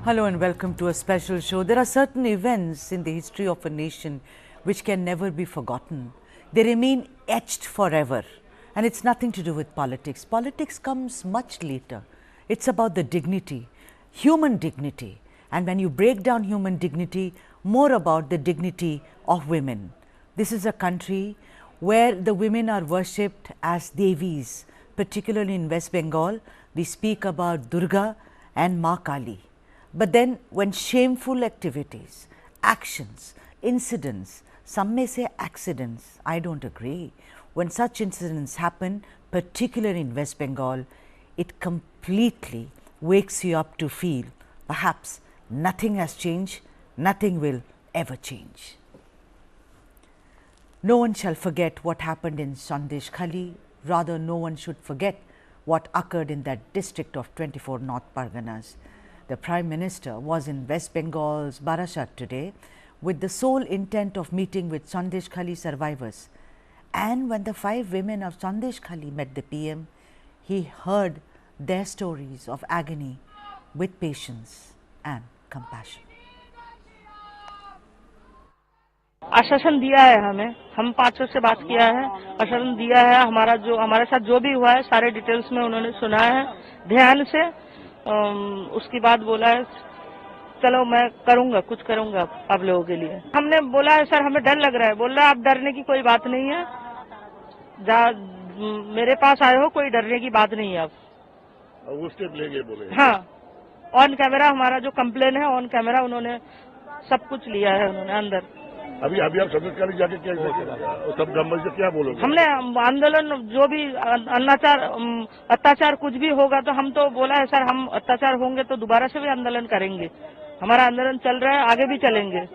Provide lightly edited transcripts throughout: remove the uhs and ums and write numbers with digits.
Hello and welcome to a special show. There are certain events in the history of a nation which can never be forgotten. They remain etched forever. And it's nothing to do with politics. Politics comes much later. It's about the dignity, human dignity. And when you break down human dignity, more about the dignity of women. This is a country where the women are worshipped as devis, particularly in West Bengal. We speak about Durga and Ma Kali. But then when shameful activities, actions, incidents, some may say accidents, I don't agree. When such incidents happen, particularly in West Bengal, it completely wakes you up to feel perhaps nothing has changed, nothing will ever change. No one shall forget what happened in Sandeshkhali, rather no one should forget what occurred in that district of 24 North Parganas. The Prime Minister was in West Bengal's Barasat today with the sole intent of meeting with Sandeshkhali survivors. And when the 5 women of Sandeshkhali met the PM, he heard their stories of agony with patience and compassion. आश्वासन दिया है हमें, हम 500 से बात किया है, आश्वासन दिया है। हमारे साथ जो भी हुआ है सारे डिटेल्स में उन्होंने सुना है ध्यान से। उसके बाद बोला है चलो मैं करूंगा, कुछ करूंगा आप लोगों के लिए। हमने बोला है सर हमें डर लग रहा है। बोल रहा है आप डरने की कोई बात नहीं है, मेरे पास आए हो, कोई डरने की बात नहीं है। आप वो स्टेप लेंगे बोले। हाँ, ऑन कैमरा हमारा जो कंप्लेन है ऑन कैमरा उन्होंने सब कुछ लिया है उन्होंने अंदर। अभी आप संदेशखाली जाके क्या सब गवर्नमेंट से क्या बोलोगे? हमने आंदोलन जो भी अत्याचार कुछ भी होगा तो हम तो बोला है सर हम अत्याचार होंगे तो दोबारा से भी आंदोलन करेंगे। हमारा आंदोलन चल रहा है, आगे भी चलेंगे।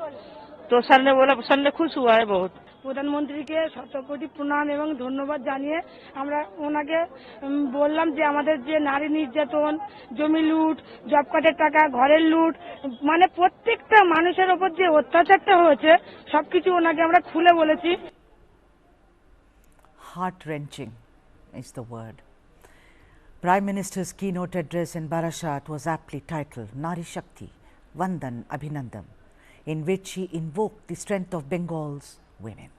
तो सर ने बोला, सर ने खुश हुआ है बहुत। প্রধানমন্ত্রীকে শত কোটি প্রণাম এবং ধন্যবাদ জানিয়ে আমরা ওনাকে বললাম যে আমাদের যে নারী নির্যাতন, জমি লুট, জব কার্ডের টাকা, ঘরের লুট, মানে প্রত্যেকটা মানুষের উপর যে অত্যাচারটা হয়েছে সবকিছু ওনাকে আমরা খুলে বলেছি। Heart-wrenching is the word. Prime Minister's keynote address in Barasat was aptly titled Nari Shakti, Vandan Abhinandam, in which he invoked the strength of Bengal's women.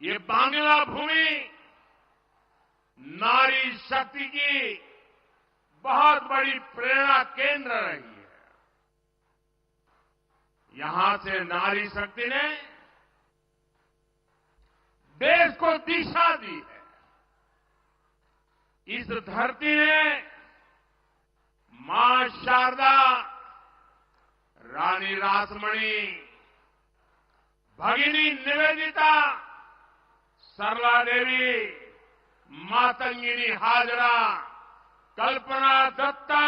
ये बांग्ला भूमि नारी शक्ति की बहुत बड़ी प्रेरणा केंद्र रही है। यहां से नारी शक्ति ने देश को दिशा दी है। इस धरती ने मां शारदा, रानी रासमणी, भगिनी निवेदिता, सरला देवी, मातंगिनी हाजरा, कल्पना दत्ता,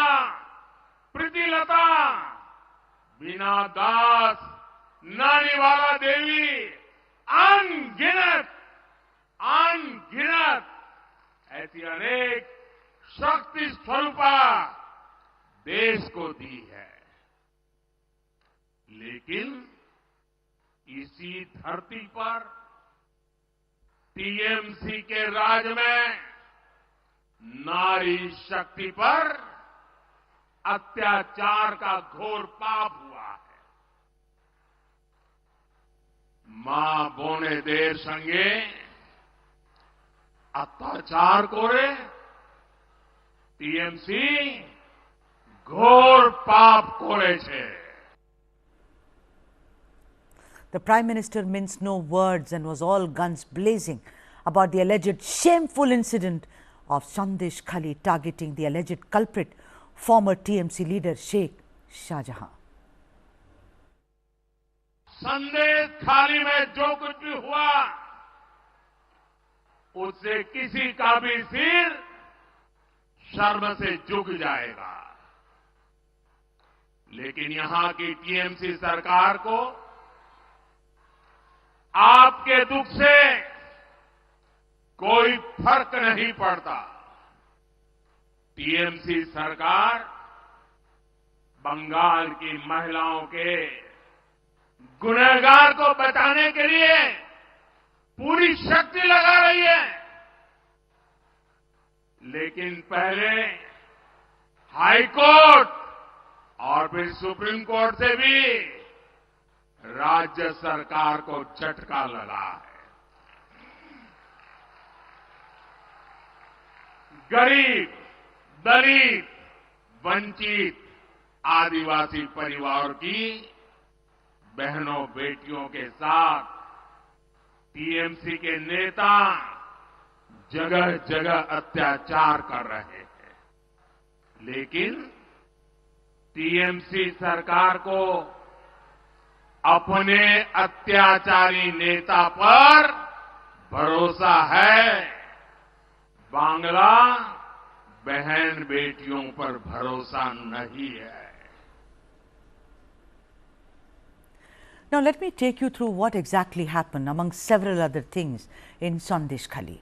प्रीतिलता, बीना दास, नानीवाला देवी, अनगिनत ऐसी अनेक शक्ति स्वरूपा देश को दी है। लेकिन इसी धरती पर टीएमसी के राज में नारी शक्ति पर अत्याचार का घोर पाप हुआ है। मां बोने देर संगे अत्याचार कोरे टीएमसी घोर पाप कोरे छे। The Prime Minister minced no words and was all guns blazing about the alleged shameful incident of Sandeshkhali targeting the alleged culprit, former TMC leader Sheikh Shahjahan. Sandeshkhali में जो कुछ भी हुआ उससे किसी का भी सिर शर्म से झुक जाएगा। लेकिन यहां की टीएमसी सरकार को आपके दुख से कोई फर्क नहीं पड़ता। टीएमसी सरकार बंगाल की महिलाओं के गुनहगार को बचाने के लिए पूरी शक्ति लगा रही है। लेकिन पहले हाई कोर्ट और फिर सुप्रीम कोर्ट से भी राज्य सरकार को झटका लगा है। गरीब, दलित, वंचित, आदिवासी परिवार की बहनों बेटियों के साथ टीएमसी के नेता जगह जगह अत्याचार कर रहे हैं, लेकिन टीएमसी सरकार को अपने अत्याचारी नेता पर भरोसा है, बांग्ला बहन बेटियों पर भरोसा नहीं है। Now let me take you through what exactly happened among several other things in Sandeshkhali.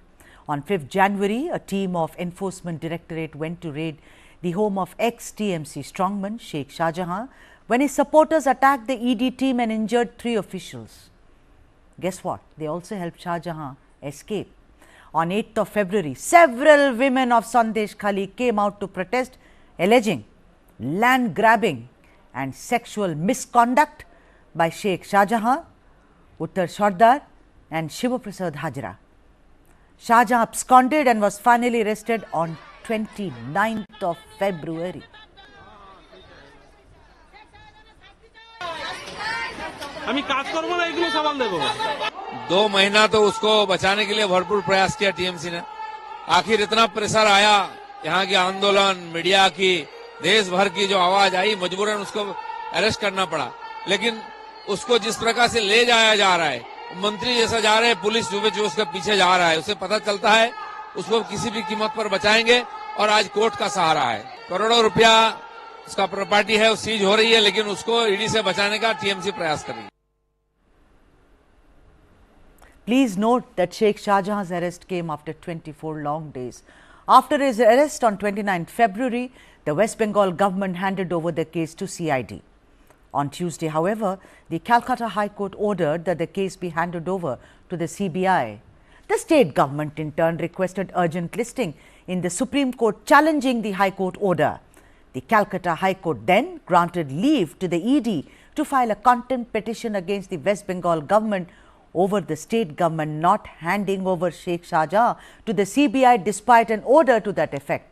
On 5th January, a team of Enforcement Directorate went to raid the home of ex-TMC strongman Sheikh Shahjahan when his supporters attacked the ED team and injured 3 officials. Guess what? They also helped Shahjahan escape. On 8th of February, several women of Sandeshkhali came out to protest, alleging land grabbing and sexual misconduct by Sheikh Shahjahan, Uttar Sardar and Shiva Prasad Hajra. Shahjahan absconded and was finally arrested on 29th of February. আমি কাজ করব না এগুলো সামান দেব। 2 महीना तो उसको बचाने के लिए भरपूर प्रयास किया टीएमसी ने। आखिर इतना प्रेशर आया, यहाँ की आंदोलन, मीडिया की, देश भर की जो आवाज आई, मजबूरन उसको अरेस्ट करना पड़ा। लेकिन उसको जिस प्रकार से ले जाया जा रहा है, मंत्री जैसा जा रहे हैं, पुलिस जो उसके पीछे जा रहा है, उसे पता चलता है उसको किसी भी कीमत पर बचाएंगे और आज कोर्ट का सहारा है। करोड़ों रुपया उसका प्रॉपर्टी है, वो सीज हो रही है, लेकिन उसको ईडी से बचाने का टीएमसी प्रयास कर रही है। Please note that Sheikh Shahjahan's arrest came after 24 long days. After his arrest on 29th February, the West Bengal government handed over the case to CID. On Tuesday, however, the Calcutta High Court ordered that the case be handed over to the CBI. The state government in turn requested urgent listing in the Supreme Court challenging the High Court order. The Calcutta High Court then granted leave to the ED to file a contempt petition against the West Bengal government over the state government not handing over Sheikh Shahjahan to the CBI despite an order to that effect.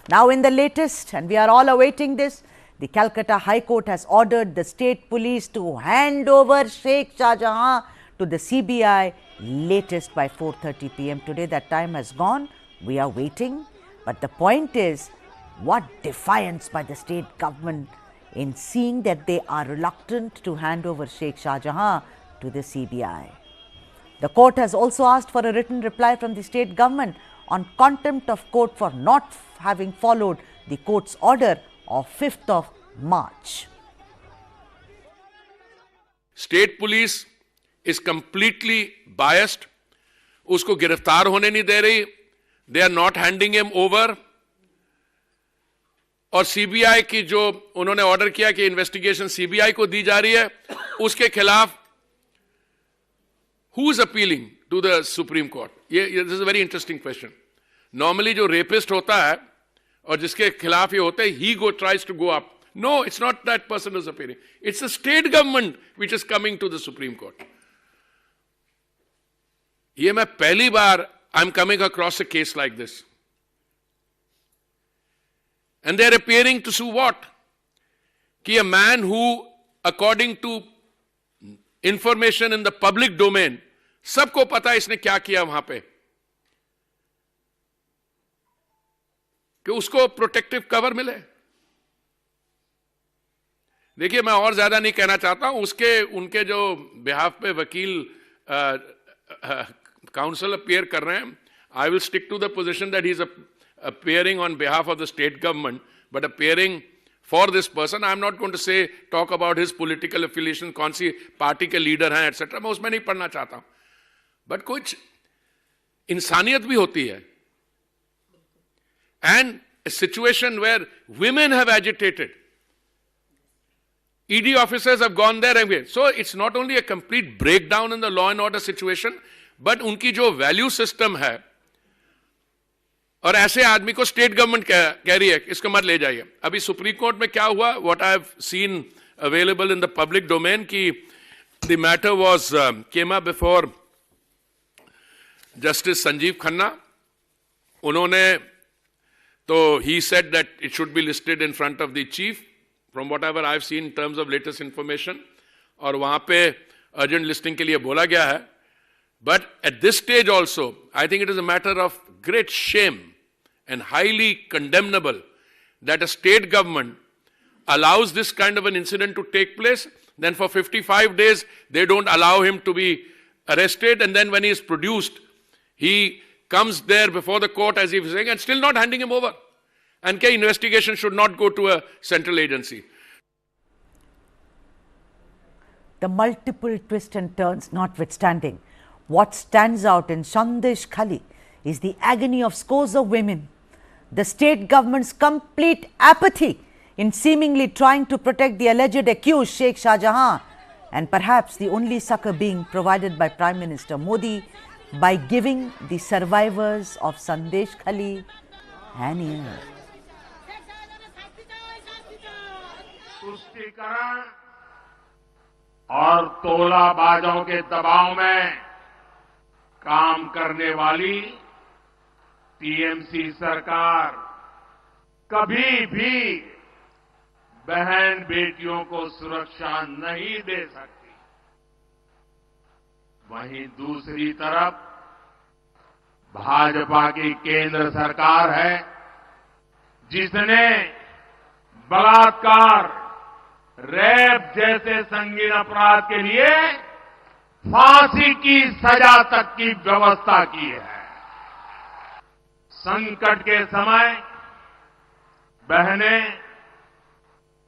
Now in the latest, and we are all awaiting this, the Calcutta High Court has ordered the state police to hand over Sheikh Shahjahan to the CBI latest by 4:30 p.m. today. That time has gone. We are waiting. But the point is, what defiance by the state government in seeing that they are reluctant to hand over Sheikh Shahjahan to the CBI. The court has also asked for a written reply from the state government on contempt of court for not having followed the court's order of 5th of March. State police is completely biased. उसको गिरफ्तार होने नहीं दे रही. They are not handing him over. और CBI की जो उन्होंने order किया कि इन्वेस्टिगेशन सीबीआई को दी जा रही है, उसके खिलाफ who is appealing to the Supreme Court? This is a very interesting question. Normally जो रेपिस्ट होता है और जिसके खिलाफ ये होता है, he tries to go up. No, it's not that person who's appealing. It's the state government which is coming to the Supreme Court. ये मैं पहली बार I'm coming across a case like this. And they're appearing to sue what? कि a man who, according to information in the public domain, सबको पता है इसने क्या किया वहां पे, कि उसको प्रोटेक्टिव कवर मिले. देखिए, मैं और ज्यादा नहीं कहना चाहता हूं. उनके जो बिहाफ पे वकील काउंसिल अपीयर कर रहे हैं, I will stick to the position that he is appearing on behalf of the state government, but appearing for this person. I am not going to say, talk about his political affiliation, कौन सी party के leader हैं, etc. मैं उसमें नहीं पढ़ना चाहता हूं. But कुछ इंसानियत भी होती है. And a situation where women have agitated. ED officers have gone there again. So it's not only a complete breakdown in the law and order situation, but उनकी जो value system है, और ऐसे आदमी को स्टेट गवर्नमेंट कह रही है इसको मत ले जाइए। अभी सुप्रीम कोर्ट में क्या हुआ, what I have seen available in the public domain, की the matter was came up before Justice Sanjiv Khanna. उन्होंने तो he said that it should be listed in front of the chief from whatever I have seen in terms of latest information, और वहां पे urgent listing के लिए बोला गया है। But at this stage also I think it is a matter of great shame and highly condemnable that a state government allows this kind of an incident to take place. Then for 55 days they don't allow him to be arrested, and then when he is produced he comes there before the court as he was saying and still not handing him over, and the investigation should not go to a central agency. The multiple twists and turns notwithstanding, what stands out in Sandeshkhali is the agony of scores of women, the state government's complete apathy in seemingly trying to protect the alleged accused Sheikh Shahjahan, and perhaps the only succor being provided by Prime Minister Modi by giving the survivors of Sandeshkhali an ear. तुष्टीकरण और तोलाबाजों के दबाव में काम करने वाली TMC सरकार कभी भी बहन बेटियों को सुरक्षा नहीं दे सकती। वहीं दूसरी तरफ भाजपा की केंद्र सरकार है जिसने बलात्कार, रेप जैसे संगीन अपराध के लिए फांसी की सजा तक की व्यवस्था की है। संकट के समय बहनें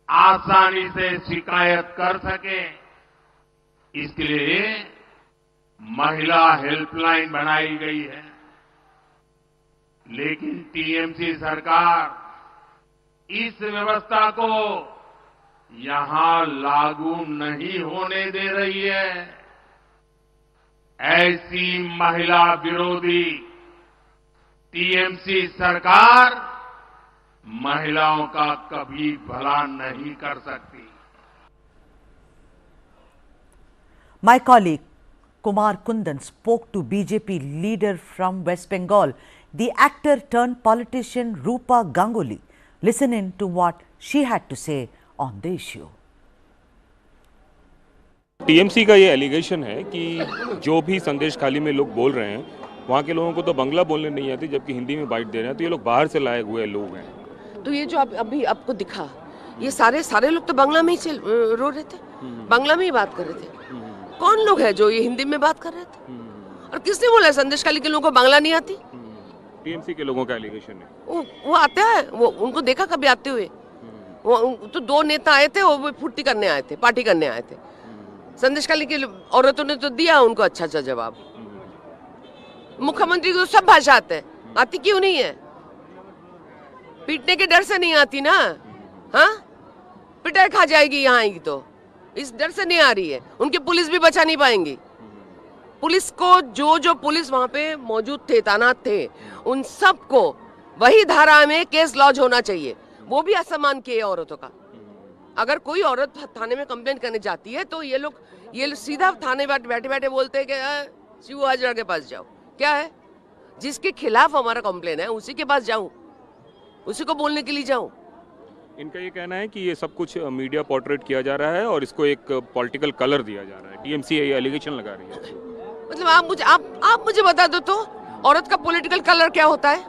आसानी से शिकायत कर सके, इसलिए महिला हेल्पलाइन बनाई गई है। लेकिन टीएमसी सरकार इस व्यवस्था को यहां लागू नहीं होने दे रही है। ऐसी महिला विरोधी टीएमसी सरकार महिलाओं का कभी भला नहीं कर सकती। My colleague Kumar Kundan spoke to BJP leader from West Bengal, the actor turned politician Rupa Ganguly. Listen in to what she had to say on the issue. TMC का ये एलिगेशन है कि जो भी संदेशखाली में लोग बोल रहे हैं वहाँ के लोगों को तो बंगला बोलने नहीं आती, जबकि हिंदी में बाइट दे रहे हैं, तो ये लोग बाहर से लाए हुए लोग हैं। तो ये जो अभी आपको दिखा, ये सारे लोग तो बांग्ला में ही रो रहे थे, बांग्ला में ही बात कर रहे थे। कौन लोग है जो ये हिंदी में बात कर रहे थे? और किसने बोला संदेशखाली के लोगों को बांग्ला नहीं आती? टीएमसी के लोगों का एलिगेशन है। वो आते हैं, वो उनको देखा कभी आते हुए? वो तो दो नेता आए थे, वो फुर्ती करने आए थे, पार्टी करने आए थे। संदेशखाली की औरतों ने तो दिया उनको अच्छा जवाब। मुख्यमंत्री को सब भाषा आती क्यों नहीं है? पीटने के डर से नहीं आती ना, हाँ? पिटाई खा जाएगी यहाँ आएगी तो, इस डर से नहीं आ रही है। उनकी पुलिस भी बचा नहीं पाएंगी। पुलिस को जो पुलिस वहां पे मौजूद थे, तैनात थे, उन सबको वही धारा में केस लॉन्च होना चाहिए। वो भी असम्मान किए औरतों का। अगर कोई औरत थाने में कंप्लेंट करने जाती है तो ये लोग सीधा थाने बैठे बोलते हैं कि शिव हाजरा के पास जाओ। क्या है? जिसके खिलाफ हमारा कंप्लेन है उसी के पास जाऊं, उसी को बोलने के लिए जाऊं। इनका ये कहना है कि ये सब कुछ मीडिया पोर्ट्रेट किया जा रहा है और इसको एक पॉलिटिकल कलर दिया जा रहा है। टीएमसी ये एलिगेशन लगा रही है। मतलब आप मुझे बता दो तो, औरत का पॉलिटिकल कलर क्या होता है?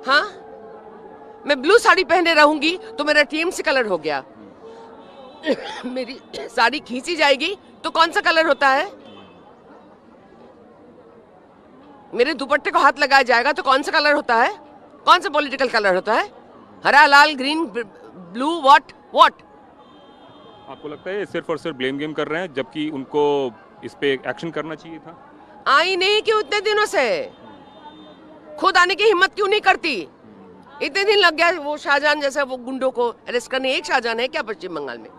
हाँ, मैं ब्लू साड़ी पहने रहूंगी तो मेरा टीएमसी कलर हो गया। मेरी साड़ी खींची जाएगी तो कौन सा कलर होता है? मेरे दुपट्टे को हाथ लगाया जाएगा तो कौन सा कलर होता है? कौन सा पॉलिटिकल कलर होता है? हरा, लाल, ग्रीन, ब्लू, व्हाट? आपको लगता है सिर्फ और सिर्फ ब्लेम गेम कर रहे हैं, जबकि उनको इस पे एक्शन करना चाहिए था? आई नहीं क्यों इतने दिनों से? खुद आने की हिम्मत क्यों नहीं करती? इतने दिन लग गया वो शाहजहान जैसे वो गुंडों को अरेस्ट करने। एक शाहजहान है क्या पश्चिम बंगाल में?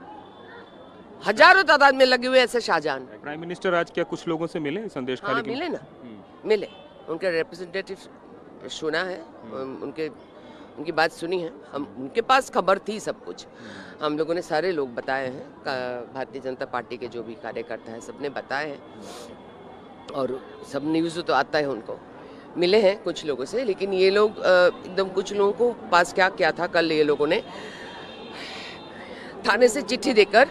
हजारों तादाद में लगे हुए ऐसे शाहजहान। प्राइम मिनिस्टर आज क्या कुछ लोगों से मिले संदेशखाली? मिले ना, मिले। उनके रिप्रेजेंटेटिव सुना है, उनकी बात सुनी है। हम उनके पास खबर थी सब कुछ, हम लोगों ने सारे लोग बताए हैं, भारतीय जनता पार्टी के जो भी कार्यकर्ता हैं सबने बताए हैं, और सब न्यूज़ तो आता है उनको। मिले हैं कुछ लोगों से, लेकिन ये लोग एकदम कुछ लोगों को पास क्या क्या था, कल ये लोगों ने थाने से चिट्ठी देकर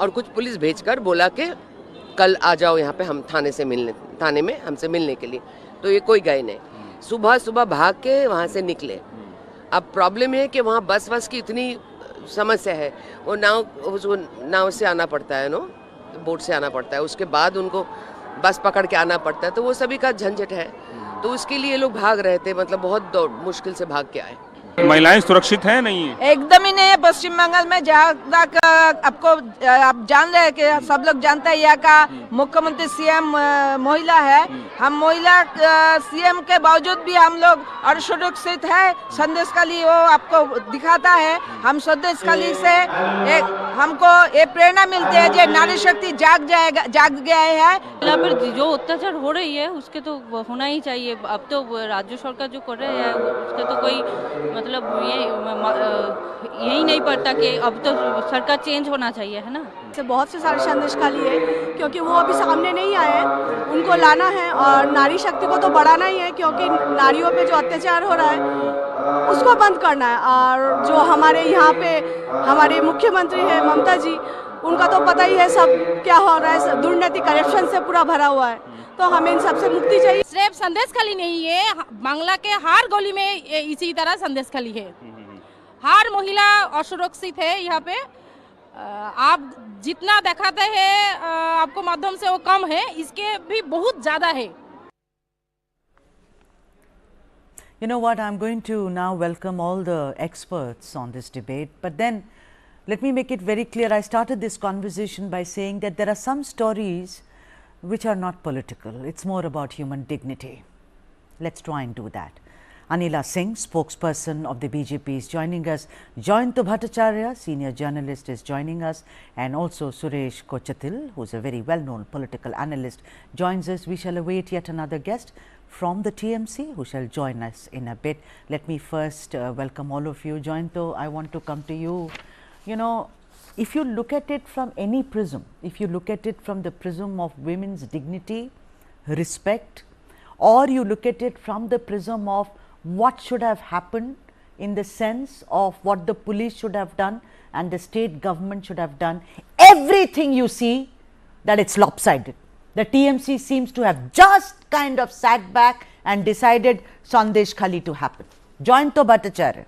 और कुछ पुलिस भेजकर बोला कि कल आ जाओ यहाँ पे हम थाने में हमसे मिलने के लिए। तो ये कोई गए नहीं, सुबह सुबह भाग के वहाँ से निकले। अब प्रॉब्लम है कि वहाँ बस की इतनी समस्या है, वो नाव से आना पड़ता है, बोट से आना पड़ता है, उसके बाद उनको बस पकड़ के आना पड़ता है, तो वो सभी का झंझट है। तो उसके लिए लोग भाग रहे थे, मतलब बहुत मुश्किल से भाग के आए। महिलाएं सुरक्षित है नहीं है? एकदम ही नहीं है। पश्चिम बंगाल में जहाँ आपको आप जान रहे हैं कि सब लोग जानते हैं, यहाँ का मुख्यमंत्री सीएम महिला है। हम महिला सीएम के बावजूद भी हम लोग असुरक्षित है। संदेशखाली वो आपको दिखाता है। हम संदेशखाली से हमको ये प्रेरणा मिलती है जो नारी शक्ति जाग गया है। यहाँ पर जो अत्याचार हो रही है उसके तो होना ही चाहिए। अब तो राज्य सरकार जो कर रहे हैं उसके तो कोई मतलब यही नहीं पड़ता कि अब तो सरकार चेंज होना चाहिए, है ना। बहुत से सारे संदेशखाली है, क्योंकि वो अभी सामने नहीं आए हैं, उनको लाना है और नारी शक्ति को तो बढ़ाना ही है, क्योंकि नारियों पे जो अत्याचार हो रहा है उसको बंद करना है। और जो हमारे यहाँ पे हमारे मुख्यमंत्री है ममता जी, उनका तो पता ही है सब क्या हो रहा है, दुर्नीति करप्शन से पूरा भरा हुआ है। तो हमें इन सबसे मुक्ति चाहिए। सिर्फ संदेशखाली नहीं है, बांग्ला के हर गली में इसी तरह संदेशखाली है। हर महिला असुरक्षित है यहाँ पे। आप जितना दिखाते हैं आपको माध्यम से वो कम है, इसके भी बहुत ज्यादा है। You know what, I'm going to now welcome all the experts on this debate, but then let me make it very clear. I started this conversation by saying that there are some stories which are not political. It's more about human dignity. Let's try and do that. Anila Singh, spokesperson of the BJP, is joining us. Jayanto Bhattacharya, senior journalist, is joining us, and also Suresh Kochatil, who is a very well-known political analyst, joins us. We shall await yet another guest from the TMC who shall join us in a bit. Let me first welcome all of you. Jayanto, I want to come to you. You know, if you look at it from any prism, if you look at it from the prism of women's dignity, respect, or you look at it from the prism of what should have happened in the sense of what the police should have done and the state government should have done, everything you see that it's lopsided. The TMC seems to have just kind of sat back and decided Sandeshkhali to happen. Jayanto Bhattacharya.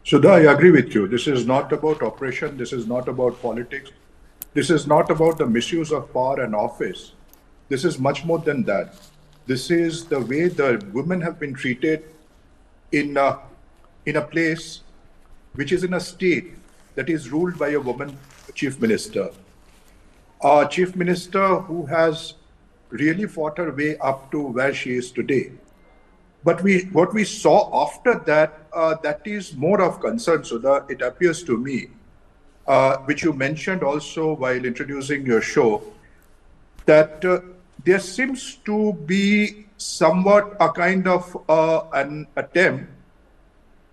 Sudha, I agree with you. This is not about oppression. This is not about politics. This is not about the misuse of power and office. This is much more than that. This is the way the women have been treated in a place which is in a state that is ruled by a woman chief minister. A chief minister who has really fought her way up to where she is today. But what we saw after that, that is more of concern, Sudha, it appears to me, which you mentioned also while introducing your show, that there seems to be somewhat a kind of an attempt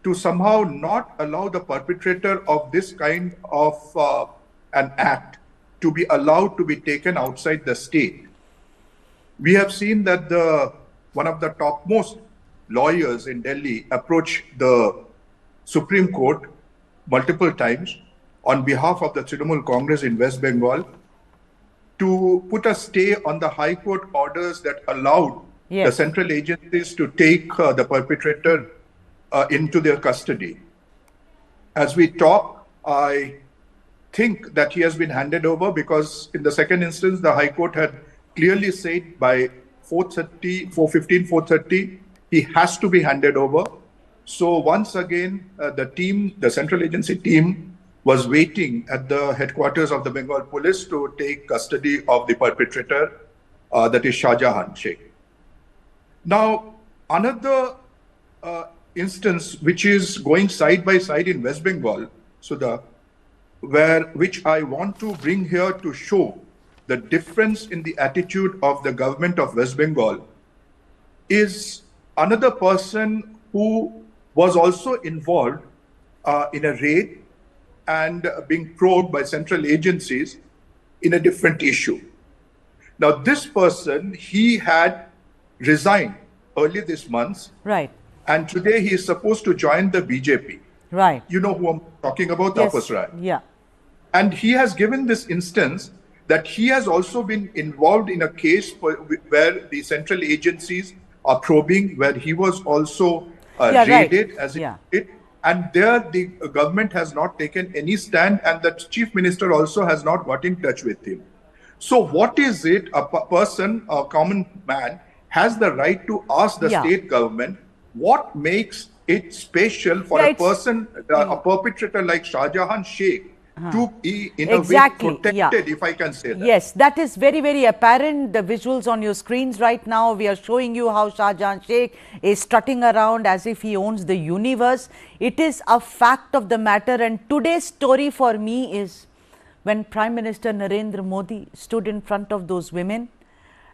to somehow not allow the perpetrator of this kind of an act to be allowed to be taken outside the state. We have seen that one of the topmost lawyers in Delhi approached the Supreme Court multiple times on behalf of the Trinamool Congress in West Bengal to put a stay on the High Court orders that allowed the central agencies to take the perpetrator into their custody. As we talk, I think that he has been handed over because in the second instance, the High Court had clearly said by 4:30, he has to be handed over. So once again, the central agency team was waiting at the headquarters of the Bengal police to take custody of the perpetrator, that is Shahjahan, Sheikh. Now, another instance which is going side by side in West Bengal, Sudha, which I want to bring here to show the difference in the attitude of the government of West Bengal is another person who was also involved in a raid and being probed by central agencies in a different issue. Now, this person, he had resigned early this month. Right. And today he is supposed to join the BJP. Right. You know who I'm talking about, Yes. Tapas Rai. Yeah. And he has given this instance that he has also been involved in a case where the central agencies are probing, where he was also raided as it did. And there the government has not taken any stand, and the chief minister also has not got in touch with him. So what is it a person, a common man, has the right to ask the state government what makes it special for a person, a perpetrator like Shahjahan Sheikh, to be in a way protected, if I can say that. Yes, that is very, very apparent. The visuals on your screens right now, we are showing you how Shahjahan Sheikh is strutting around as if he owns the universe. It is a fact of the matter, and today's story for me is when Prime Minister Narendra Modi stood in front of those women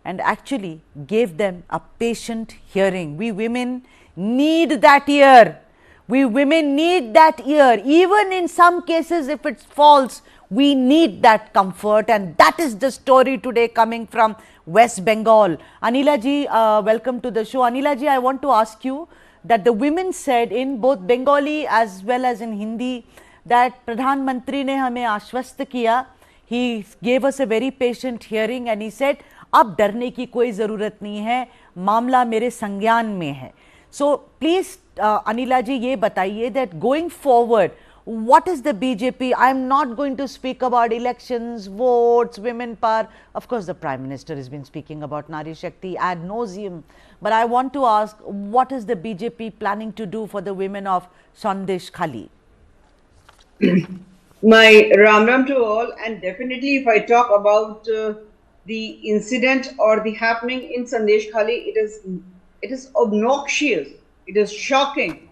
and actually gave them a patient hearing. We women need that ear. We women need that ear. Even in some cases, if it's false, we need that comfort. And that is the story today coming from West Bengal. Anila ji, welcome to the show. Anila ji, I want to ask you that the women said in both Bengali as well as in Hindi that Pradhan Mantri ne hame आश्वस्त किया. He gave us a very patient hearing and he said, अब डरने की कोई ज़रूरत नहीं है, मामला मेरे संज्ञान में है. So please, Anila ji, ये बताइए that going forward, what is the BJP? I am not going to speak about elections, votes, women power. Of course, the Prime Minister has been speaking about Nari Shakti ad nauseum. But I want to ask, what is the BJP planning to do for the women of Sandeshkhali? My Ram Ram to all, and definitely if I talk about the incident or the happening in Sandeshkhali, it is obnoxious, it is shocking.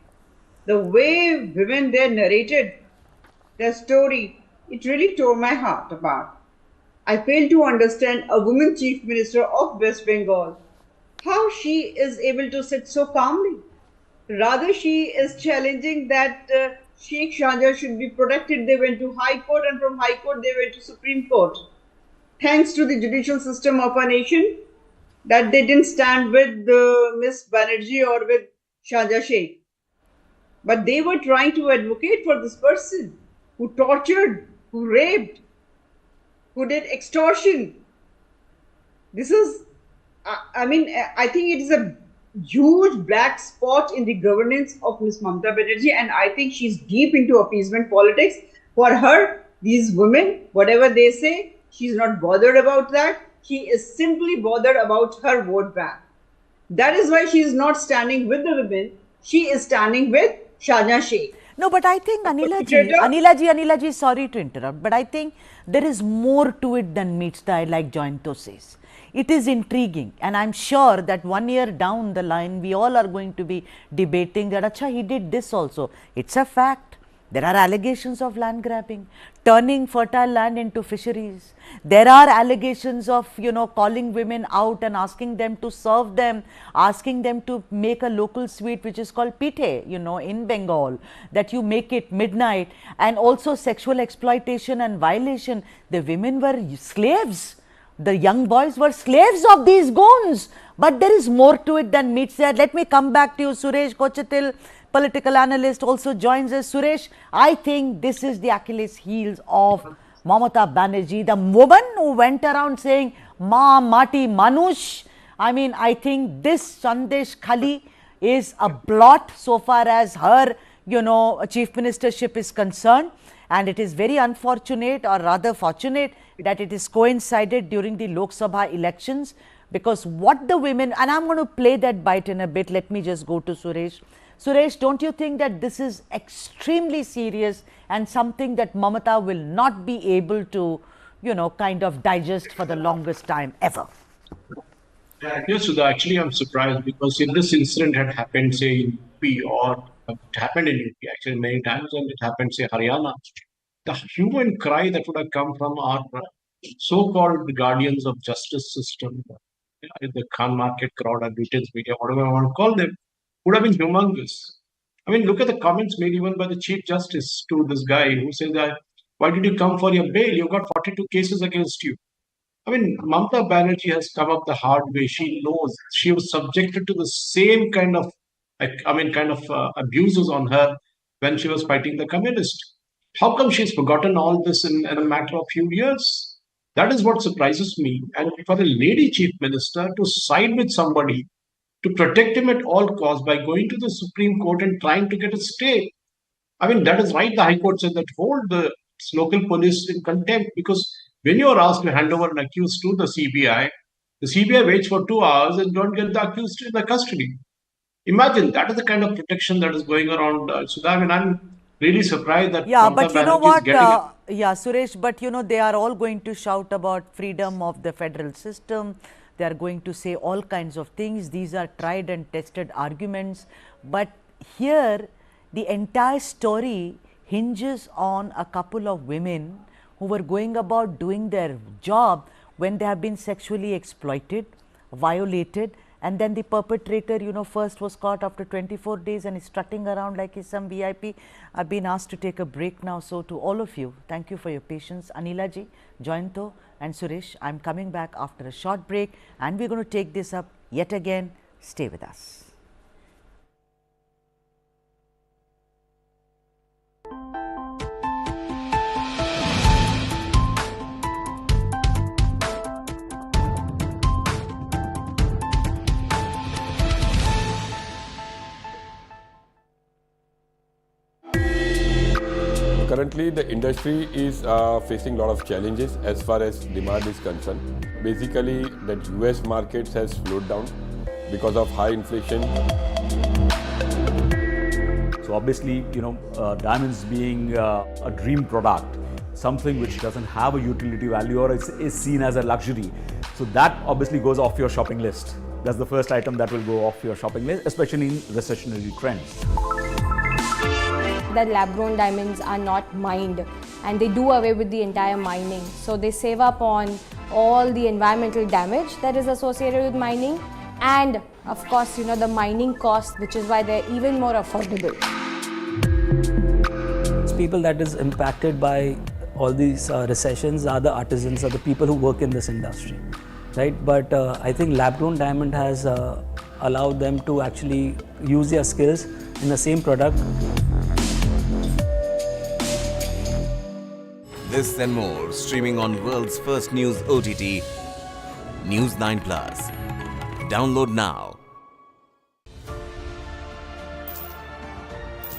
The way women there narrated their story, it really tore my heart apart. I fail to understand a woman chief minister of West Bengal, how she is able to sit so calmly. Rather, she is challenging that Sheikh Shahjahan should be protected. They went to High Court, and from High Court they went to Supreme Court. Thanks to the judicial system of our nation, that they didn't stand with Miss Banerjee or with Shahjahan Sheikh. But they were trying to advocate for this person who tortured, who raped, who did extortion. This is, I think it is a huge black spot in the governance of Miss Mamata Banerjee, and I think she's deep into appeasement politics. For her, these women, whatever they say, she's not bothered about that. She is simply bothered about her vote bank. That is why she is not standing with the women. She is standing with Shahjahan Sheikh. No, but I think Anila ji, sorry to interrupt, but I think there is more to it than meets the eye, like Jointo says. It is intriguing, and I'm sure that 1 year down the line, we all are going to be debating that, acha, he did this also. It's a fact. There are allegations of land grabbing, turning fertile land into fisheries. There are allegations of, calling women out and asking them to serve them, asking them to make a local sweet which is called pithe, in Bengal, that you make it midnight, and also sexual exploitation and violation. The women were slaves. The young boys were slaves of these goons. But there is more to it than meets there. Let me come back to you. Suresh Kochatil, political analyst, also joins us. Suresh, I think this is the Achilles heels of Mamata Banerjee, the woman who went around saying, Ma, Mati, Manush. I think this Sandeshkhali is a blot so far as her, chief ministership is concerned. And it is very unfortunate, or rather fortunate, that it is coincided during the Lok Sabha elections, because what the women, and I'm going to play that bite in a bit. Let me just go to Suresh. Suresh, don't you think that this is extremely serious and something that Mamata will not be able to, kind of digest for the longest time ever? Yes, Sudha, actually I'm surprised, because if this incident had happened, say, in UP, or it happened in UP actually many times, and it happened, say, Haryana, the hue and cry that would have come from our so-called guardians of justice system, the Khan market crowd or retail media, whatever I want to call them, would have been humongous. I mean, look at the comments made even by the Chief Justice to this guy who said that, why did you come for your bail? You've got 42 cases against you. I mean, Mamata Banerjee has come up the hard way. She knows she was subjected to the same kind of, abuses on her when she was fighting the communists. How come she's forgotten all this in a matter of few years? That is what surprises me. And for a lady chief minister to side with somebody to protect him at all costs by going to the Supreme Court and trying to get a stay. I mean, that is right. The High Court said that hold the local police in contempt, because when you are asked to hand over an accused to the CBI waits for 2 hours and don't get the accused in the custody. Imagine, that is the kind of protection that is going around. So I mean, I'm really surprised that but you know what, Suresh, but you know, they are all going to shout about freedom of the federal system. They are going to say all kinds of things. These are tried and tested arguments. But here, the entire story hinges on a couple of women who were going about doing their job when they have been sexually exploited, violated, and then the perpetrator, you know, first was caught after 24 days and is strutting around like he's some VIP. I've been asked to take a break now. So to all of you, thank you for your patience. Anila ji, Jayanto and Suresh, I'm coming back after a short break and we're going to take this up yet again. Stay with us. Currently, the industry is facing a lot of challenges as far as demand is concerned. Basically, the US markets has slowed down because of high inflation. So obviously, you know, diamonds being a dream product, something which doesn't have a utility value or is seen as a luxury. So that obviously goes off your shopping list. That's the first item that will go off your shopping list, especially in recessionary trends. That lab-grown diamonds are not mined and they do away with the entire mining. So they save up on all the environmental damage that is associated with mining and of course, you know, the mining cost, which is why they're even more affordable. People that is impacted by all these recessions are the artisans, are the people who work in this industry, right? But I think lab-grown diamond has allowed them to actually use their skills in the same product. This and more, streaming on world's first news OTT, News9 Plus. Download now.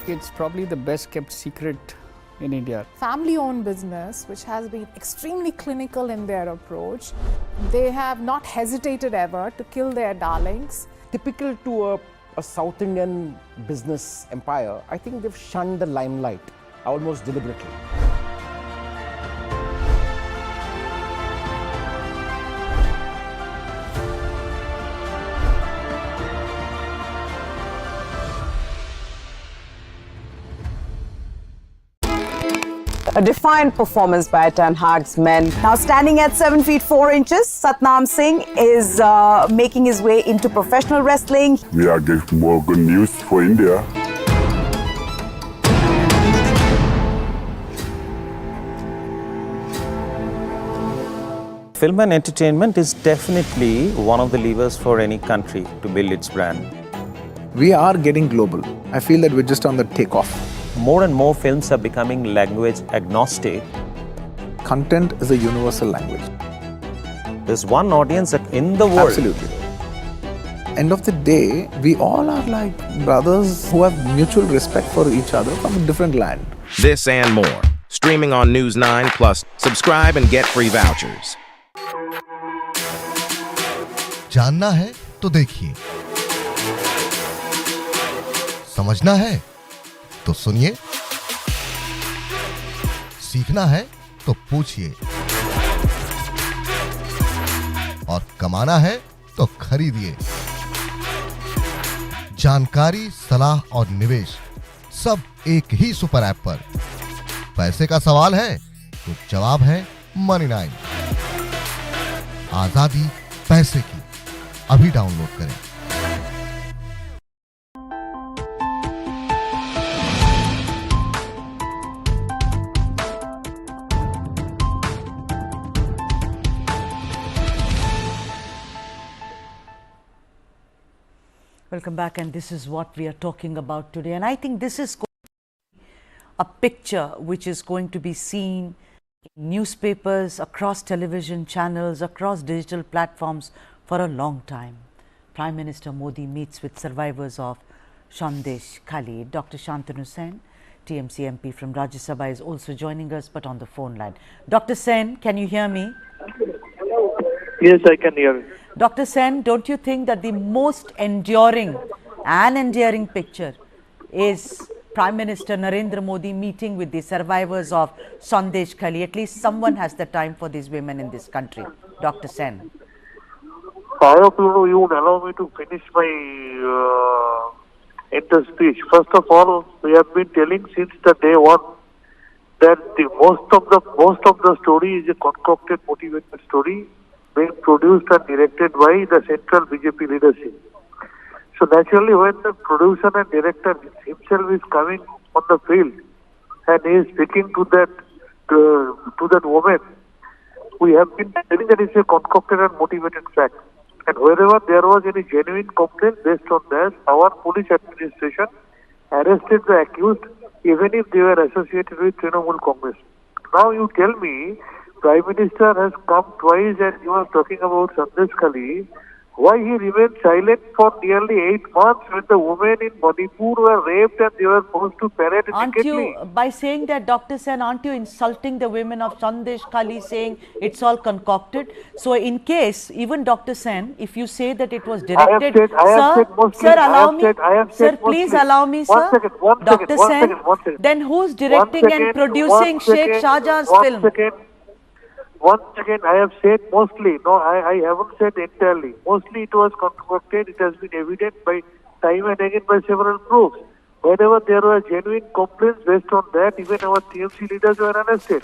It's probably the best kept secret in India. Family-owned business, which has been extremely clinical in their approach. They have not hesitated ever to kill their darlings. Typical to a South Indian business empire, I think they've shunned the limelight, almost deliberately. A defiant performance by Tan Hag's men. Now standing at 7 feet 4 inches, Satnam Singh is making his way into professional wrestling. We are getting more good news for India. Film and entertainment is definitely one of the levers for any country to build its brand. We are getting global. I feel that we're just on the takeoff. More and more films are becoming language agnostic. Content is a universal language. There's one audience in the world. Absolutely. End of the day, we all are like brothers who have mutual respect for each other from a different land. This and more, streaming on News9 Plus. Subscribe and get free vouchers. जानना है तो देखिए, समझना है तो सुनिए, सीखना है तो पूछिए और कमाना है तो खरीदिए। जानकारी, सलाह और निवेश सब एक ही सुपर ऐप पर। पैसे का सवाल है तो जवाब है Money9। आजादी पैसे की, अभी डाउनलोड करें। Welcome back, and this is what we are talking about today. And I think this is a picture which is going to be seen in newspapers, across television channels, across digital platforms for a long time. Prime Minister Modi meets with survivors of Sandeshkhali. Dr. Shantanu Sen, TMC MP from Rajya Sabha, is also joining us, but on the phone line. Dr. Sen, can you hear me? Yes, I can hear you. Dr. Sen, don't you think that the most enduring picture is Prime Minister Narendra Modi meeting with the survivors of Sandeshkhali? At least someone has the time for these women in this country. Dr. Sen. I hope you would allow me to finish my end speech. First of all, we have been telling since the day one that most of the story is a concocted, motivated story being produced and directed by the central BJP leadership. So naturally, when the producer and director himself is coming on the field and he is speaking to that woman, we have been telling that it's a concocted and motivated fact. And wherever there was any genuine complaint based on that, our police administration arrested the accused even if they were associated with Trinamool Congress. Now you tell me, Prime Minister has come twice and he was talking about Sandeshkhali. Why he remained silent for nearly 8 months when the women in Manipur were raped and they were forced to parade independently? By saying that, Dr. Sen, aren't you insulting the women of Sandeshkhali, saying it's all concocted? So in case, even Dr. Sen, if you say that it was directed, sir, please allow me, sir. Dr. Sen, then who's directing and producing Sheikh Shahjahan's film? Once again, I have said mostly. No, I haven't said entirely. Mostly it was concocted. It has been evident by time and again by several proofs. Whenever there were genuine complaints based on that, even our TMC leaders were arrested.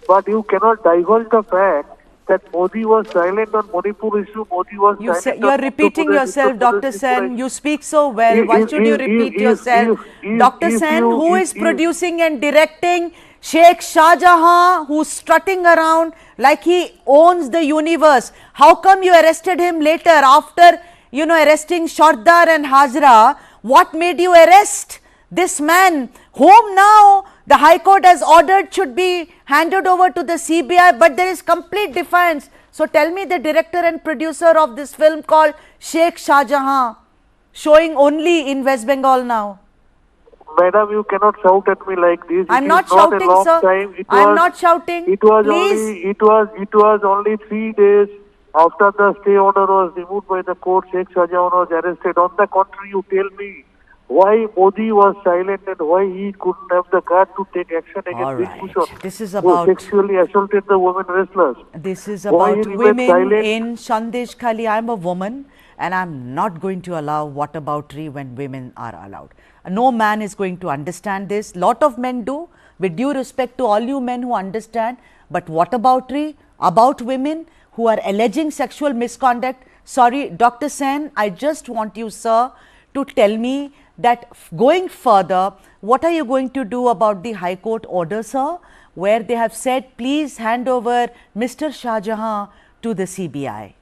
But you cannot divulge the fact that Modi was silent on Manipur issue. Modi was silent. You are repeating yourself, Dr. Sen. You speak so well. Why should you repeat yourself? Dr. Sen, who is producing and directing Sheikh Shahjahan, who's strutting around like he owns the universe? How come you arrested him later after, arresting Shardar and Hazra? What made you arrest this man, whom now the High Court has ordered should be handed over to the CBI, but there is complete defiance? So tell me, the director and producer of this film called Sheikh Shahjahan, showing only in West Bengal now. Madam, you cannot shout at me like this. I'm not shouting, sir. I'm not shouting. It was only 3 days after the stay order was removed by the court. Sheikh Shahjahan was arrested. On the contrary, you tell me why Modi was silent and why he couldn't have the guts to take action against Bhushan, this is about who sexually assaulted the women wrestlers. This is about women in Sandeshkhali. I'm a woman and I'm not going to allow whataboutery when women are allowed. No man is going to understand this. Lot of men do, with due respect to all you men who understand. But whataboutery about women who are alleging sexual misconduct. Sorry, Dr. Sen, I just want you, sir, to tell me that going further, what are you going to do about the High Court order, sir, where they have said, please hand over Mr. Shahjahan to the CBI?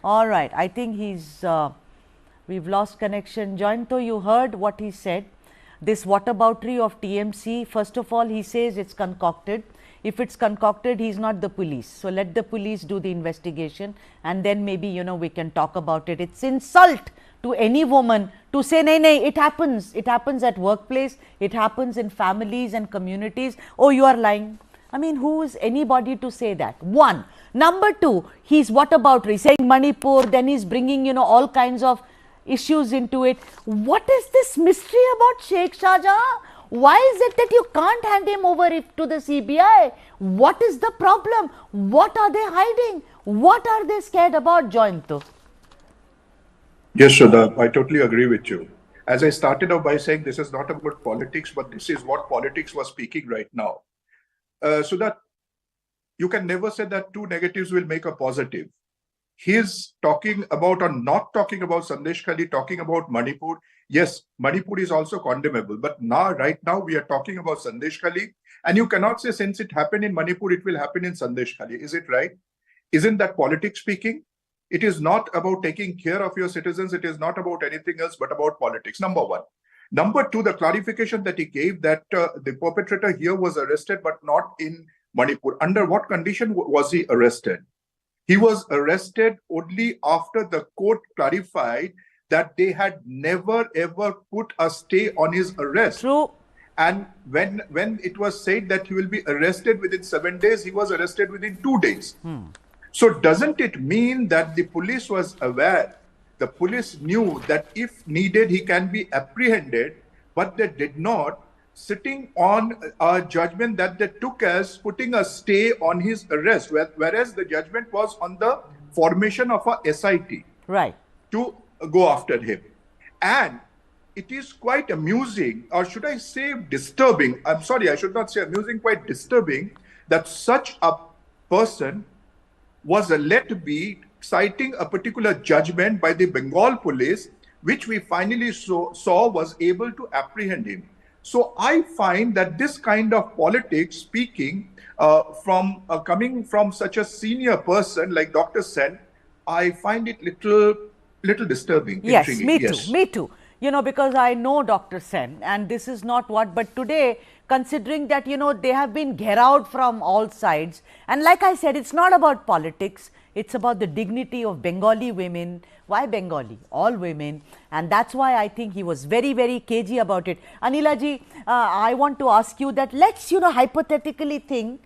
All right, I think he's... we've lost connection. Jointo, you heard what he said. This whataboutery of TMC, first of all, he says it's concocted. If it's concocted, he's not the police. So let the police do the investigation and then maybe, we can talk about it. It's insult to any woman to say, nay, it happens. It happens at workplace. It happens in families and communities. Oh, you are lying. I mean, who is anybody to say that? One. Number two, he's whataboutery, saying Manipur, then he's bringing, all kinds of issues into it. What is this mystery about Sheikh Shahjahan? Why is it that you can't hand him over to the CBI? What is the problem? What are they hiding? What are they scared about, Jointo? Yes, Shraddha, I totally agree with you. As I started off by saying, this is not about politics, but this is what politics was speaking right now. So that you can never say that two negatives will make a positive. he's talking about or not talking about Sandeshkhali, talking about Manipur. Yes, Manipur is also condemnable, but now, right now, we are talking about Sandeshkhali, and you cannot say since it happened in Manipur, it will happen in Sandeshkhali. Is it right? Isn't that politics speaking? It is not about taking care of your citizens. It is not about anything else but about politics. Number one. Number two, the clarification that he gave that the perpetrator here was arrested, but not in Manipur. Under what condition was he arrested? He was arrested only after the court clarified that they had never ever put a stay on his arrest. True. And when it was said that he will be arrested within 7 days, he was arrested within 2 days. So doesn't it mean that the police was aware? The police knew that if needed, he can be apprehended, but they did not, sitting on a judgment that they took as putting a stay on his arrest, whereas the judgment was on the formation of a SIT. Right. To go after him. And it is quite amusing, or should I say disturbing, I'm sorry, I should not say amusing, quite disturbing, that such a person was let to be citing a particular judgment by the Bengal police, which we finally saw was able to apprehend him. So I find that this kind of politics speaking coming from such a senior person like Dr. Sen, I find it little disturbing. Yes, intriguing. me Yes. too, me too. You know, because I know Dr. Sen, and this is not what, but today, considering that, you know, they have been gherowed from all sides, and like I said, it's not about politics, it's about the dignity of Bengali women. Why Bengali? All women, and that's why I think he was very, very cagey about it. Anila ji, I want to ask you that let's, you know, hypothetically think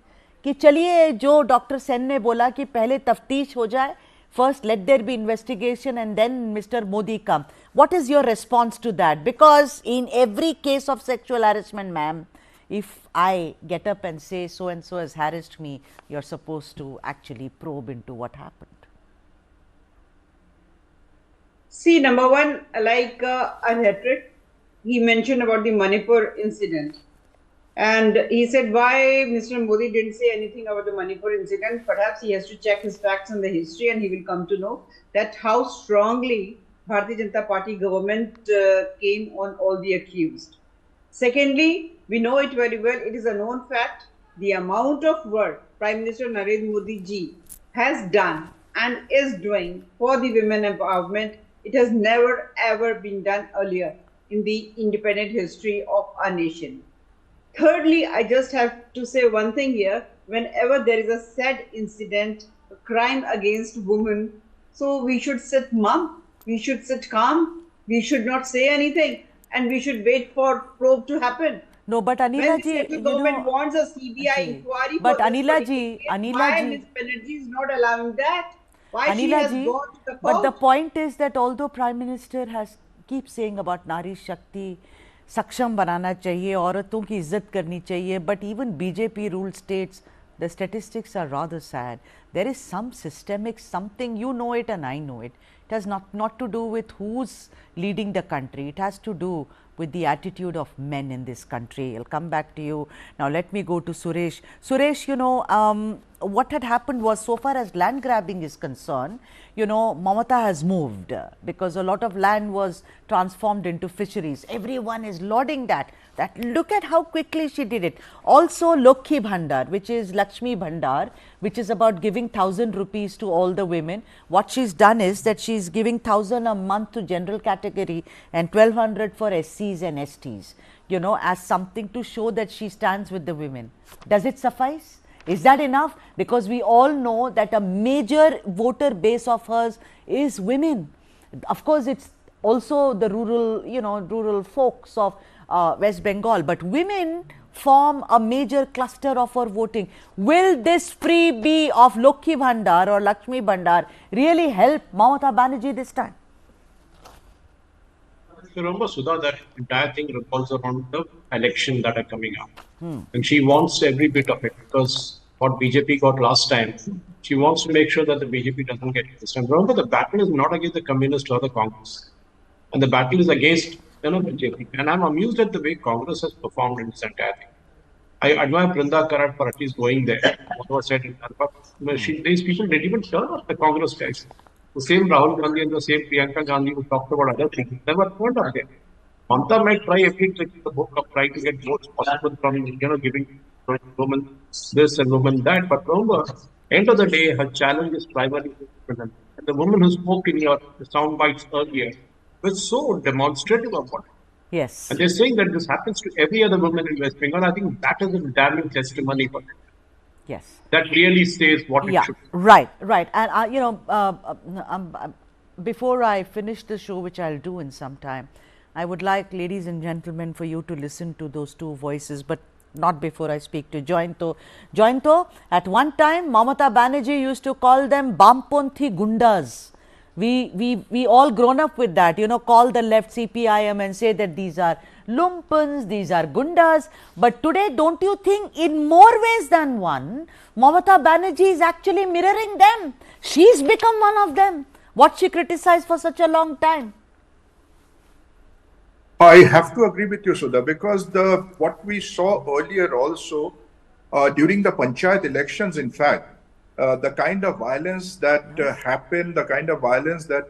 कि चलिए जो doctor Sen ने बोला कि पहले तफ्तीश हो जाए, first let there be investigation and then Mr. Modi come. What is your response to that? Because in every case of sexual harassment, ma'am, if I get up and say so and so has harassed me, you're supposed to actually probe into what happened. See, number one, like a rhetoric, he mentioned about the Manipur incident. And he said why Mr. Modi didn't say anything about the Manipur incident. Perhaps he has to check his facts and the history, and he will come to know that how strongly Bharatiya Janata Party government came on all the accused. Secondly, we know it very well. It is a known fact. The amount of work Prime Minister Narendra Modi ji has done and is doing for the women empowerment, it has never ever been done earlier in the independent history of our nation. Thirdly, I just have to say one thing here. Whenever there is a sad incident, a crime against women, so we should sit mum, we should sit calm, we should not say anything, and we should wait for probe to happen. No, but Anila ji, when the government wants a CBI inquiry, but for Anila this ji, case, Anila why ji, Ms. Banerjee is not allowing that? Why she Anila has ji, gone to the but the court? point is that although Prime Minister has keep saying about Nari Shakti, सक्षम बनाना चाहिए, औरतों की इज्जत करनी चाहिए, but even BJP ruled states, the statistics are rather sad. There is some systemic something, you know it and I know it. It has not to do with who's leading the country. It has to do with the attitude of men in this country. I'll come back to you. Now let me go to Suresh. Suresh, you know, what had happened was, so far as land grabbing is concerned, you know, Mamata has moved because a lot of land was transformed into fisheries. Everyone is lauding that look at how quickly she did it. Also Lokhi Bhandar, which is Lakshmi Bhandar, which is about giving 1,000 rupees to all the women. What she's done is that she's giving 1,000 a month to general category and 1,200 for SCs and STs, you know, as something to show that she stands with the women. Does it suffice? Is that enough? Because we all know that a major voter base of hers is women. Of course, it's also the rural, you know, rural folks of West Bengal, but women form a major cluster of her voting. Will this freebie of Lokhi Bhandar or Lakshmi Bhandar really help Mamata Banerjee this time? Remember, Sudha, that entire thing revolves around the election that are coming up. And she wants every bit of it, because what BJP got last time, she wants to make sure that the BJP doesn't get it this time. Remember, the battle is not against the Communists or the Congress. And the battle is against, you know, BJP. And I'm amused at the way Congress has performed in this entire thing. I admire Brinda Karat for at least going there. What was said in that, but these people didn't even turn up the Congress guys. The same Rahul Gandhi and the same Priyanka Gandhi who talked about other things never heard of them. Mamata might try every trick in the book of trying to get votes possible from, giving women this and women that. But remember, end of the day, her challenge is primarily women. And the woman who spoke in your sound bites earlier was so demonstrative of what. Yes. And they're saying that this happens to every other woman in West Bengal. I think that is a damning testimony for them. Yes. That really says what it should be. Right. And, before I finish the show, which I'll do in some time, I would like, ladies and gentlemen, for you to listen to those two voices, but not before I speak to Jointo. Jointo, at one time, Mamata Banerjee used to call them Bamponthi Gundas. We all grown up with that, call the left CPIM and say that these are lumpens, these are gundas. But today, don't you think in more ways than one, Mamata Banerjee is actually mirroring them. She's become one of them. What she criticized for such a long time. I have to agree with you, Sudha, because what we saw earlier also during the Panchayat elections, in fact, the kind of violence that happened, the kind of violence that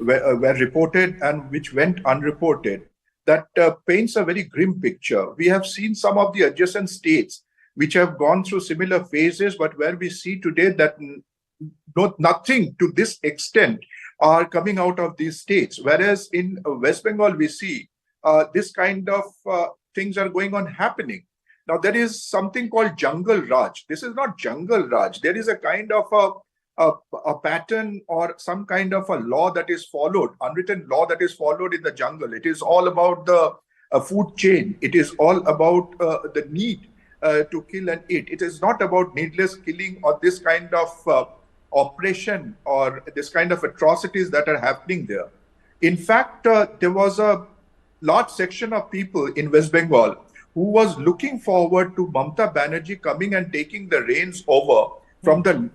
were reported and which went unreported, that paints a very grim picture. We have seen some of the adjacent states which have gone through similar phases, but where we see today that nothing to this extent are coming out of these states. Whereas in West Bengal, we see this kind of things are going on happening. Now, there is something called Jungle Raj. This is not Jungle Raj. There is a kind of a pattern or some kind of a law that is followed, unwritten law that is followed in the jungle. It is all about the food chain. It is all about the need to kill and eat. It is not about needless killing or this kind of oppression or this kind of atrocities that are happening there. In fact, there was a large section of people in West Bengal who was looking forward to Mamata Banerjee coming and taking the reins over from the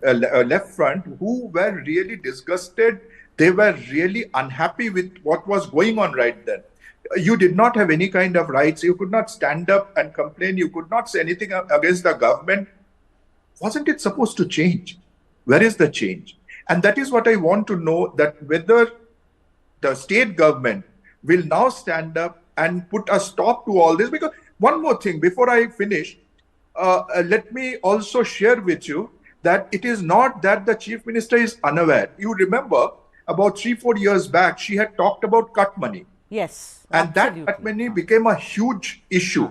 left front, who were really disgusted. They were really unhappy with what was going on right then. You did not have any kind of rights. You could not stand up and complain. You could not say anything against the government. Wasn't it supposed to change? Where is the change? And that is what I want to know, that whether the state government will now stand up and put a stop to all this. Because one more thing, before I finish, let me also share with you that it is not that the Chief Minister is unaware. You remember about 3-4 years back, she had talked about cut money. Yes. And that cut money became a huge issue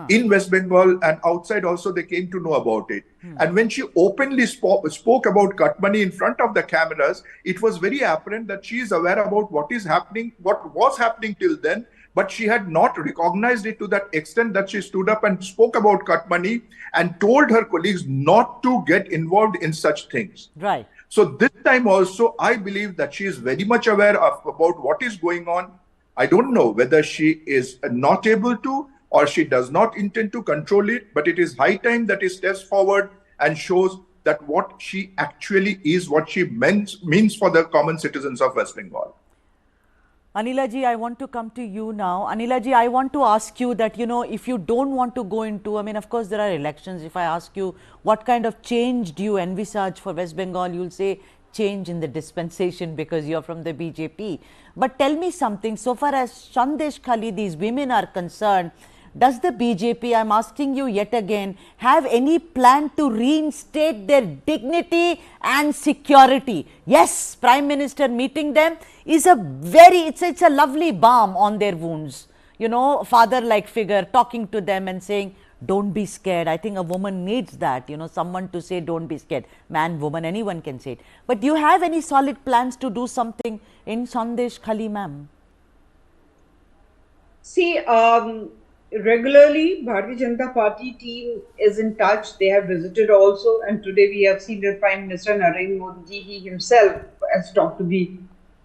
in West Bengal, and outside also they came to know about it. And when she openly spoke about cut money in front of the cameras, it was very apparent that she is aware about what is happening, what was happening till then, but she had not recognized it to that extent that she stood up and spoke about cut money and told her colleagues not to get involved in such things. Right. So this time also, I believe that she is very much aware of about what is going on. I don't know whether she is not able to or she does not intend to control it, but it is high time that she steps forward and shows that what she actually is, what she means for the common citizens of West Bengal. Anila ji, I want to come to you now. Anila ji, I want to ask you that, if you don't want to go into, of course, there are elections. If I ask you what kind of change do you envisage for West Bengal, you'll say change in the dispensation because you're from the BJP. But tell me something, so far as Sandeshkhali, these women are concerned, does the BJP, I'm asking you yet again, have any plan to reinstate their dignity and security? Yes, Prime Minister meeting them is it's a lovely balm on their wounds. Father-like figure talking to them and saying, don't be scared. I think a woman needs that, someone to say, don't be scared. Man, woman, anyone can say it. But do you have any solid plans to do something in Sandeshkhali, ma'am? See, regularly, Bharatiya Janata Party team is in touch. They have visited also, and today we have seen the Prime Minister Narendra Modi, he himself has talked to the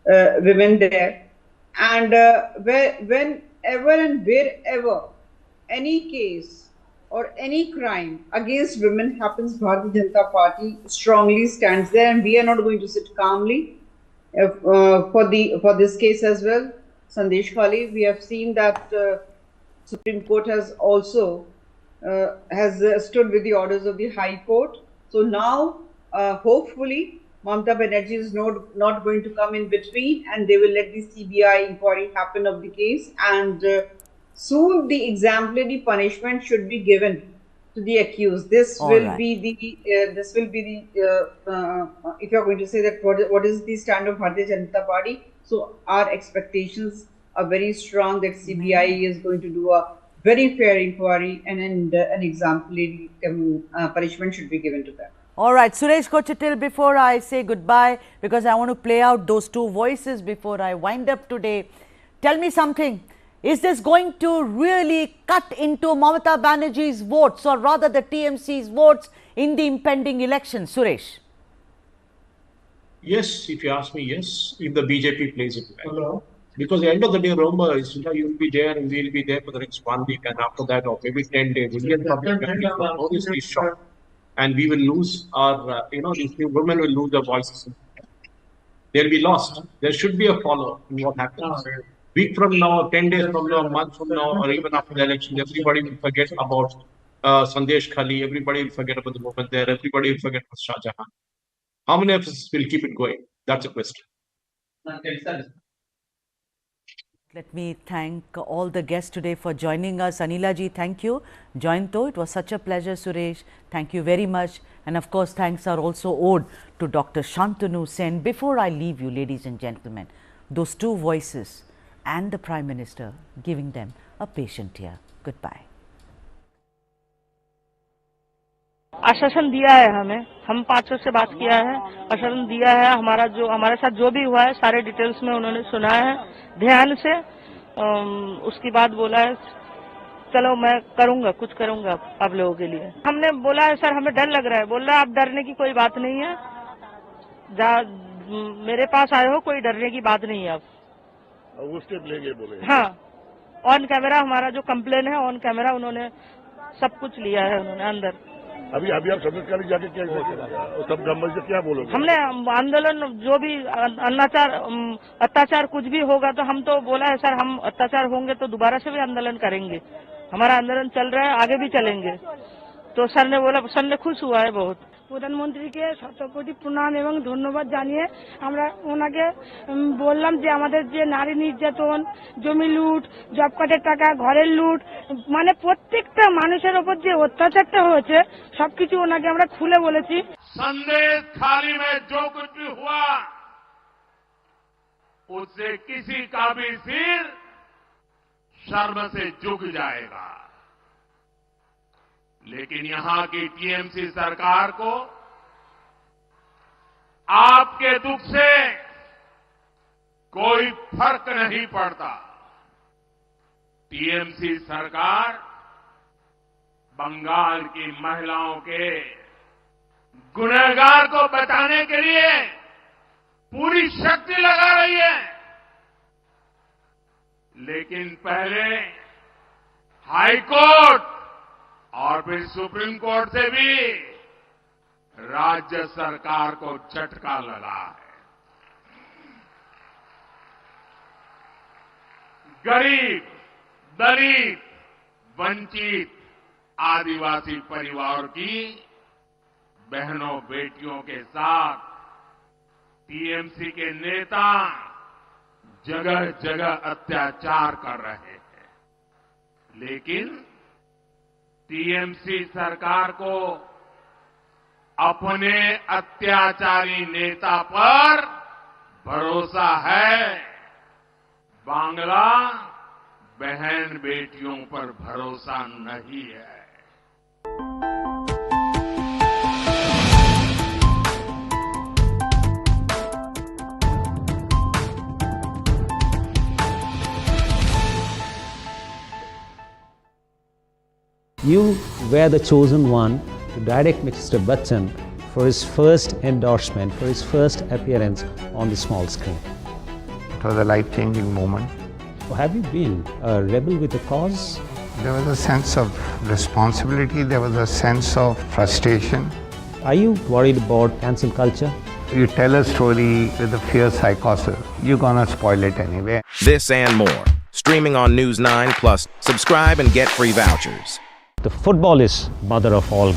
women there. And whenever and wherever any case or any crime against women happens, Bharatiya Janata Party strongly stands there, and we are not going to sit calmly for this case as well. Sandeshkhali, we have seen that Supreme Court has also stood with the orders of the High Court. So now, hopefully, Mamata Banerjee is not going to come in between, and they will let the CBI inquiry happen of the case, and soon the exemplary punishment should be given to the accused. This will be the if you are going to say that what is the stand of Bharatiya Janata Party, so our expectations are very strong that CBI is going to do a very fair inquiry, and an exemplary punishment should be given to them. All right, Suresh Kochatil, before I say goodbye, because I want to play out those two voices before I wind up today, tell me something. Is this going to really cut into Mamata Banerjee's votes, or rather the TMC's votes in the impending election, Suresh? Yes, if you ask me, yes, if the BJP plays it well. Because at the end of the day, remember, you will be there and we will be there for the next 1 week, and after that, or maybe 10 days, Indian public will obviously shocked. And we will lose our, these women will lose their voices. They'll be lost. There should be a follow in what happens. Week from now, 10 days from now, a month from now, or even after the election, everybody will forget about Sandeshkhali. Everybody will forget about the movement there. Everybody will forget about Shahjahan. How many of us will keep it going? That's a question. Let me thank all the guests today for joining us. Anila ji, thank you. Jointo, it was such a pleasure. Suresh, thank you very much. And of course, thanks are also owed to Dr. Shantanu Sen. Before I leave you, ladies and gentlemen, those two voices and the Prime Minister, giving them a patient ear. Goodbye. आश्वासन दिया है हमें, हम 500 से बात किया है, आश्वासन दिया है, हमारे साथ जो भी हुआ है सारे डिटेल्स में उन्होंने सुना है ध्यान से, उसकी बाद बोला है चलो मैं करूंगा, कुछ करूंगा आप लोगों के लिए। हमने बोला है सर हमें डर लग रहा है, बोल रहा है आप डरने की कोई बात नहीं है, मेरे पास आए हो, कोई डरने की बात नहीं है आप स्टेप लेंगे बोले। हाँ, ऑन कैमरा हमारा जो कंप्लेन है ऑन कैमरा उन्होंने सब कुछ लिया है उन्होंने अंदर। अभी आप संदेशखाली जाके क्या सब गवर्नमेंट से क्या बोलोगे? हमने आंदोलन जो भी अत्याचार कुछ भी होगा तो हम तो बोला है सर हम अत्याचार होंगे तो दोबारा से भी आंदोलन करेंगे, हमारा आंदोलन चल रहा है, आगे भी चलेंगे। तो सर ने बोला, सर ने खुश हुआ है बहुत। প্রধানমন্ত্রীকে শতকোটি প্রণাম এবং ধন্যবাদ জানিয়ে আমরা ওনাকে বললাম যে আমাদের যে নারী নির্যাতন, জমি লুট, জব কার্ডের টাকা, ঘরের লুট, মানে প্রত্যেকটা মানুষের উপর যে অত্যাচারটা হয়েছে সবকিছু ওনাকে আমরা খুলে বলেছি। संदेशखाली में जो कुछ भी हुआ उससे किसी का भी सिर शर्म से झुक जाएगा, लेकिन यहां की टीएमसी सरकार को आपके दुख से कोई फर्क नहीं पड़ता। टीएमसी सरकार बंगाल की महिलाओं के गुनहगार को बचाने के लिए पूरी शक्ति लगा रही है, लेकिन पहले हाईकोर्ट और फिर सुप्रीम कोर्ट से भी राज्य सरकार को झटका लगा है। गरीब, दलित, वंचित, आदिवासी परिवार की बहनों बेटियों के साथ टीएमसी के नेता जगह जगह अत्याचार कर रहे हैं, लेकिन टीएमसी सरकार को अपने अत्याचारी नेता पर भरोसा है, बांग्ला बहन बेटियों पर भरोसा नहीं है। You were the chosen one to direct Mr. Bachchan for his first endorsement, for his first appearance on the small screen. It was a life-changing moment. Have you been a rebel with a cause? There was a sense of responsibility, there was a sense of frustration. Are you worried about cancel culture? You tell a story with a fierce psychosis, you're gonna spoil it anyway. This and more. Streaming on News9 Plus. Subscribe and get free vouchers. The football is mother of all